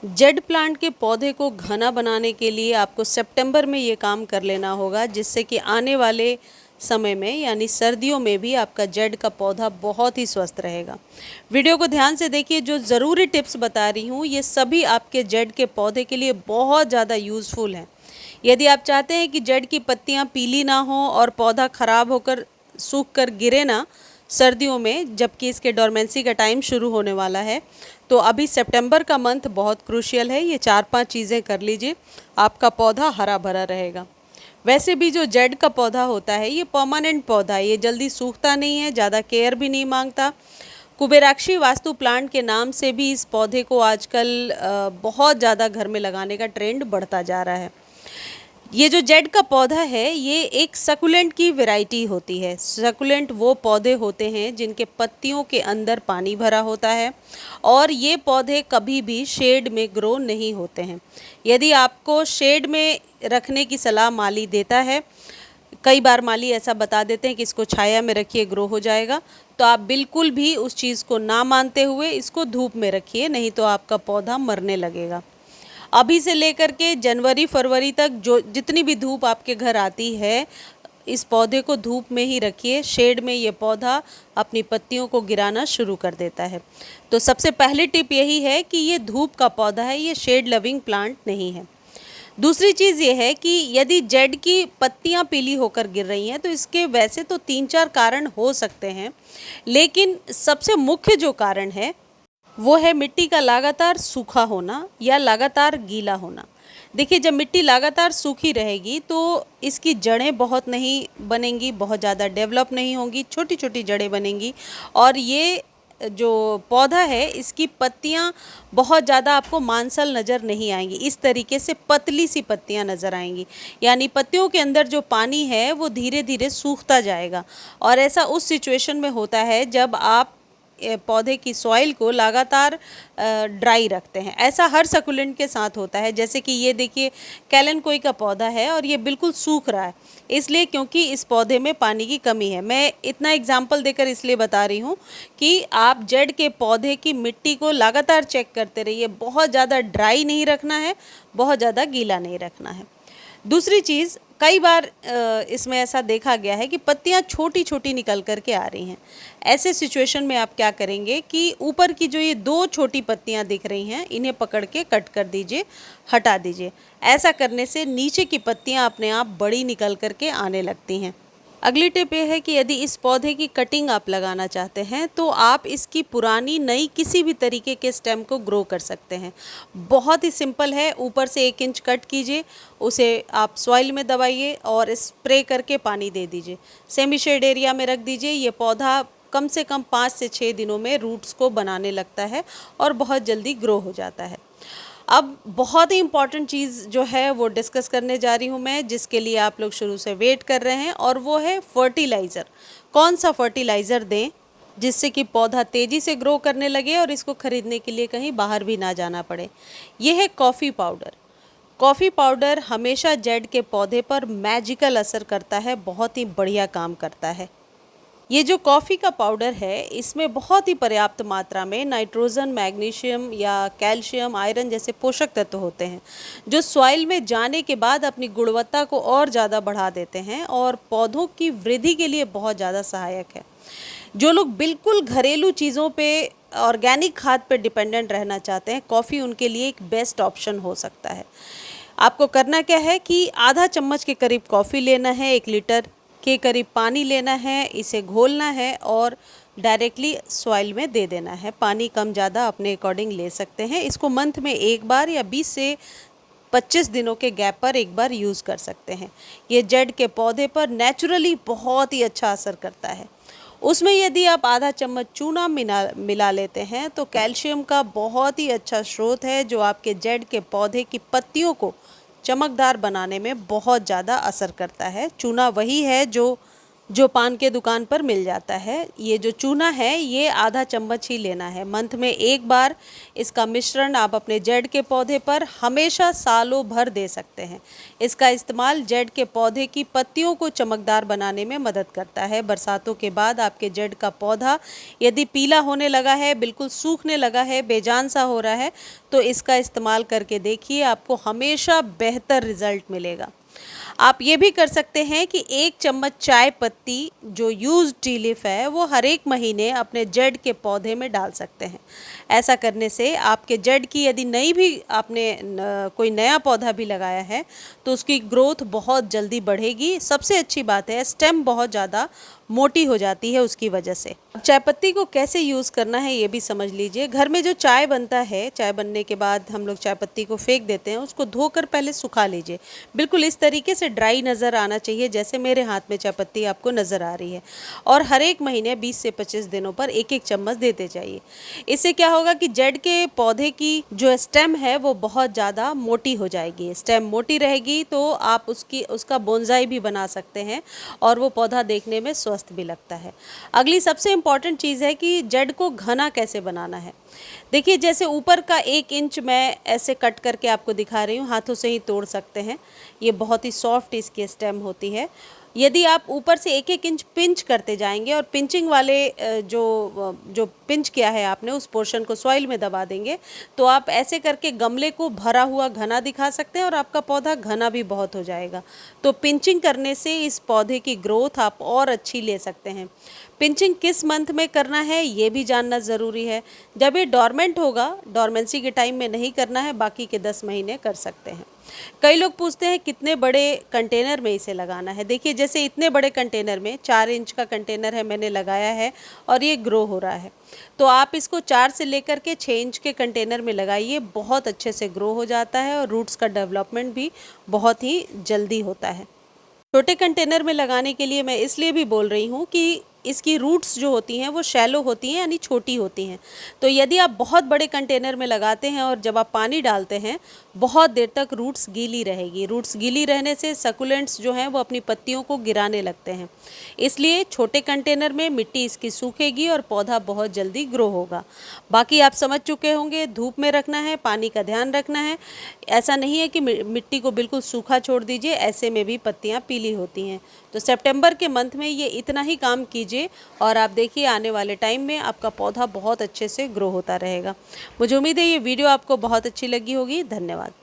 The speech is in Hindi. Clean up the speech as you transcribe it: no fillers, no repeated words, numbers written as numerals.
जेड प्लांट के पौधे को घना बनाने के लिए आपको सितंबर में ये काम कर लेना होगा, जिससे कि आने वाले समय में यानी सर्दियों में भी आपका जेड का पौधा बहुत ही स्वस्थ रहेगा। वीडियो को ध्यान से देखिए, जो ज़रूरी टिप्स बता रही हूँ ये सभी आपके जेड के पौधे के लिए बहुत ज़्यादा यूज़फुल हैं। यदि आप चाहते हैं कि जेड की पत्तियाँ पीली ना हो और पौधा ख़राब होकर सूख कर गिरे ना सर्दियों में, जबकि इसके डोरमेंसी का टाइम शुरू होने वाला है, तो अभी सितंबर का मंथ बहुत क्रूशियल है। ये 4-5 चीज़ें कर लीजिए, आपका पौधा हरा भरा रहेगा। वैसे भी जो जेड का पौधा होता है ये परमानेंट पौधा है, ये जल्दी सूखता नहीं है, ज़्यादा केयर भी नहीं मांगता। कुबेराक्षी वास्तु प्लांट के नाम से भी इस पौधे को आजकल बहुत ज़्यादा घर में लगाने का ट्रेंड बढ़ता जा रहा है। ये जो जेड का पौधा है ये एक सकुलेंट की वैरायटी होती है। सकुलेंट वो पौधे होते हैं जिनके पत्तियों के अंदर पानी भरा होता है और ये पौधे कभी भी शेड में ग्रो नहीं होते हैं। यदि आपको शेड में रखने की सलाह माली देता है, कई बार माली ऐसा बता देते हैं कि इसको छाया में रखिए ग्रो हो जाएगा, तो आप बिल्कुल भी उस चीज़ को ना मानते हुए इसको धूप में रखिए, नहीं तो आपका पौधा मरने लगेगा। अभी से लेकर के जनवरी फरवरी तक जो जितनी भी धूप आपके घर आती है, इस पौधे को धूप में ही रखिए। शेड में ये पौधा अपनी पत्तियों को गिराना शुरू कर देता है। तो सबसे पहली टिप यही है कि ये धूप का पौधा है, ये शेड लविंग प्लांट नहीं है। दूसरी चीज़ ये है कि यदि जेड की पत्तियां पीली होकर गिर रही हैं तो इसके वैसे तो 3-4 कारण हो सकते हैं, लेकिन सबसे मुख्य जो कारण है वो है मिट्टी का लगातार सूखा होना या लगातार गीला होना। देखिए, जब मिट्टी लगातार सूखी रहेगी तो इसकी जड़ें बहुत नहीं बनेंगी, बहुत ज़्यादा डेवलप नहीं होंगी, छोटी छोटी जड़ें बनेंगी और ये जो पौधा है इसकी पत्तियां बहुत ज़्यादा आपको मांसल नज़र नहीं आएंगी। इस तरीके से पतली सी पत्तियां नज़र आएंगी, यानी पत्तियों के अंदर जो पानी है वो धीरे धीरे सूखता जाएगा। और ऐसा उस सिचुएशन में होता है जब आप पौधे की सॉइल को लगातार ड्राई रखते हैं। ऐसा हर सकुलेंट के साथ होता है। जैसे कि ये देखिए, कैलन-कोई का पौधा है और ये बिल्कुल सूख रहा है, इसलिए क्योंकि इस पौधे में पानी की कमी है। मैं इतना एग्जाम्पल देकर इसलिए बता रही हूँ कि आप जेड के पौधे की मिट्टी को लगातार चेक करते रहिए। बहुत ज़्यादा ड्राई नहीं रखना है, बहुत ज़्यादा गीला नहीं रखना है। दूसरी चीज़, कई बार इसमें ऐसा देखा गया है कि पत्तियां छोटी छोटी निकल कर के आ रही हैं। ऐसे सिचुएशन में आप क्या करेंगे कि ऊपर की जो ये 2 छोटी पत्तियां दिख रही हैं इन्हें पकड़ के कट कर दीजिए, हटा दीजिए। ऐसा करने से नीचे की पत्तियां अपने आप बड़ी निकल कर के आने लगती हैं। अगली टिप ये है कि यदि इस पौधे की कटिंग आप लगाना चाहते हैं तो आप इसकी पुरानी नई किसी भी तरीके के स्टेम को ग्रो कर सकते हैं। बहुत ही सिंपल है, ऊपर से 1 इंच कट कीजिए, उसे आप सॉइल में दबाइए और स्प्रे करके पानी दे दीजिए। सेमी शेड एरिया में रख दीजिए। ये पौधा कम से कम 5 से 6 दिनों में रूट्स को बनाने लगता है और बहुत जल्दी ग्रो हो जाता है। अब बहुत ही इम्पॉर्टेंट चीज़ जो है वो डिस्कस करने जा रही हूँ मैं, जिसके लिए आप लोग शुरू से वेट कर रहे हैं, और वो है फर्टिलाइज़र। कौन सा फर्टिलाइज़र दें जिससे कि पौधा तेज़ी से ग्रो करने लगे और इसको ख़रीदने के लिए कहीं बाहर भी ना जाना पड़े। ये है कॉफ़ी पाउडर। कॉफ़ी पाउडर हमेशा जेड के पौधे पर मैजिकल असर करता है, बहुत ही बढ़िया काम करता है। ये जो कॉफ़ी का पाउडर है इसमें बहुत ही पर्याप्त मात्रा में नाइट्रोजन, मैग्नीशियम या कैल्शियम, आयरन जैसे पोषक तत्व होते हैं, जो सॉइल में जाने के बाद अपनी गुणवत्ता को और ज़्यादा बढ़ा देते हैं और पौधों की वृद्धि के लिए बहुत ज़्यादा सहायक है। जो लोग बिल्कुल घरेलू चीज़ों पे, ऑर्गेनिक खाद पे डिपेंडेंट रहना चाहते हैं, कॉफ़ी उनके लिए एक बेस्ट ऑप्शन हो सकता है। आपको करना क्या है कि आधा चम्मच के करीब कॉफ़ी लेना है, 1 लीटर के करीब पानी लेना है, इसे घोलना है और डायरेक्टली सॉइल में दे देना है। पानी कम ज़्यादा अपने अकॉर्डिंग ले सकते हैं। इसको मंथ में 1 बार या 20 से 25 दिनों के गैप पर 1 बार यूज़ कर सकते हैं। ये जेड के पौधे पर नेचुरली बहुत ही अच्छा असर करता है। उसमें यदि आप आधा चम्मच चूना मिला लेते हैं तो कैल्शियम का बहुत ही अच्छा स्रोत है, जो आपके जेड के पौधे की पत्तियों को चमकदार बनाने में बहुत ज़्यादा असर करता है। चूना वही है जो जो पान के दुकान पर मिल जाता है। ये जो चूना है ये आधा चम्मच ही लेना है। मंथ में एक बार इसका मिश्रण आप अपने जेड के पौधे पर हमेशा सालों भर दे सकते हैं। इसका इस्तेमाल जेड के पौधे की पत्तियों को चमकदार बनाने में मदद करता है। बरसातों के बाद आपके जेड का पौधा यदि पीला होने लगा है, बिल्कुल सूखने लगा है, बेजान सा हो रहा है, तो इसका इस्तेमाल करके देखिए, आपको हमेशा बेहतर रिजल्ट मिलेगा। आप ये भी कर सकते हैं कि 1 चम्मच चाय पत्ती जो यूज्ड टी लीफ है वो हर एक महीने अपने जेड के पौधे में डाल सकते हैं। ऐसा करने से आपके जेड की यदि नई भी आपने कोई नया पौधा भी लगाया है तो उसकी ग्रोथ बहुत जल्दी बढ़ेगी। सबसे अच्छी बात है स्टेम बहुत ज़्यादा मोटी हो जाती है उसकी वजह से। अब चाय पत्ती को कैसे यूज़ करना है ये भी समझ लीजिए। घर में जो चाय बनता है, चाय बनने के बाद हम लोग चाय पत्ती को फेंक देते हैं, उसको धोकर पहले सुखा लीजिए। बिल्कुल इस तरीके से ड्राई नज़र आना चाहिए जैसे मेरे हाथ में चाय पत्ती आपको नज़र आ रही है। और हर एक महीने 20 से 25 दिनों पर 1-1 चम्मच देते जाइए। इससे क्या होगा कि जेड के पौधे की जो स्टेम है वो बहुत ज़्यादा मोटी हो जाएगी। स्टेम मोटी रहेगी तो आप उसका बोनसाई भी बना सकते हैं और वो पौधा देखने में स्वस्थ भी लगता है। अगली सबसे इम्पॉर्टेंट चीज़ है कि जेड को घना कैसे बनाना है। देखिए जैसे ऊपर का 1 इंच मैं ऐसे कट करके आपको दिखा रही हूँ, हाथों से ही तोड़ सकते हैं। ये बहुत ही सॉफ्ट इसकी स्टेम होती है। यदि आप ऊपर से 1-1 इंच पिंच करते जाएंगे और पिंचिंग वाले जो पिंच किया है आपने उस पोर्शन को सॉइल में दबा देंगे तो आप ऐसे करके गमले को भरा हुआ घना दिखा सकते हैं और आपका पौधा घना भी बहुत हो जाएगा। तो पिंचिंग करने से इस पौधे की ग्रोथ आप और अच्छी ले सकते हैं। पिंचिंग किस मंथ में करना है ये भी जानना ज़रूरी है। जब ये डॉर्मेंट होगा, डॉर्मेंसी के टाइम में नहीं करना है, बाकी के 10 महीने कर सकते हैं। कई लोग पूछते हैं कितने बड़े कंटेनर में इसे लगाना है। देखिए जैसे इतने बड़े कंटेनर में 4 इंच का कंटेनर है, मैंने लगाया है और ये ग्रो हो रहा है, तो आप इसको 4 से लेकर के 6 इंच के कंटेनर में लगाइए। बहुत अच्छे से ग्रो हो जाता है और रूट्स का डेवलपमेंट भी बहुत ही जल्दी होता है। छोटे कंटेनर में लगाने के लिए मैं इसलिए भी बोल रही हूँ कि इसकी रूट्स जो होती हैं वो शैलो होती हैं, यानी छोटी होती हैं। तो यदि आप बहुत बड़े कंटेनर में लगाते हैं और जब आप पानी डालते हैं बहुत देर तक रूट्स गीली रहेगी। रूट्स गीली रहने से सकुलेंट्स जो हैं वो अपनी पत्तियों को गिराने लगते हैं। इसलिए छोटे कंटेनर में मिट्टी इसकी सूखेगी और पौधा बहुत जल्दी ग्रो होगा। बाकी आप समझ चुके होंगे, धूप में रखना है, पानी का ध्यान रखना है। ऐसा नहीं है कि मिट्टी को बिल्कुल सूखा छोड़ दीजिए, ऐसे में भी पत्तियाँ पीली होती हैं। तो सितंबर के मंथ में ये इतना ही काम कीजिए और आप देखिए आने वाले टाइम में आपका पौधा बहुत अच्छे से ग्रो होता रहेगा। मुझे उम्मीद है ये वीडियो आपको बहुत अच्छी लगी होगी। धन्यवाद।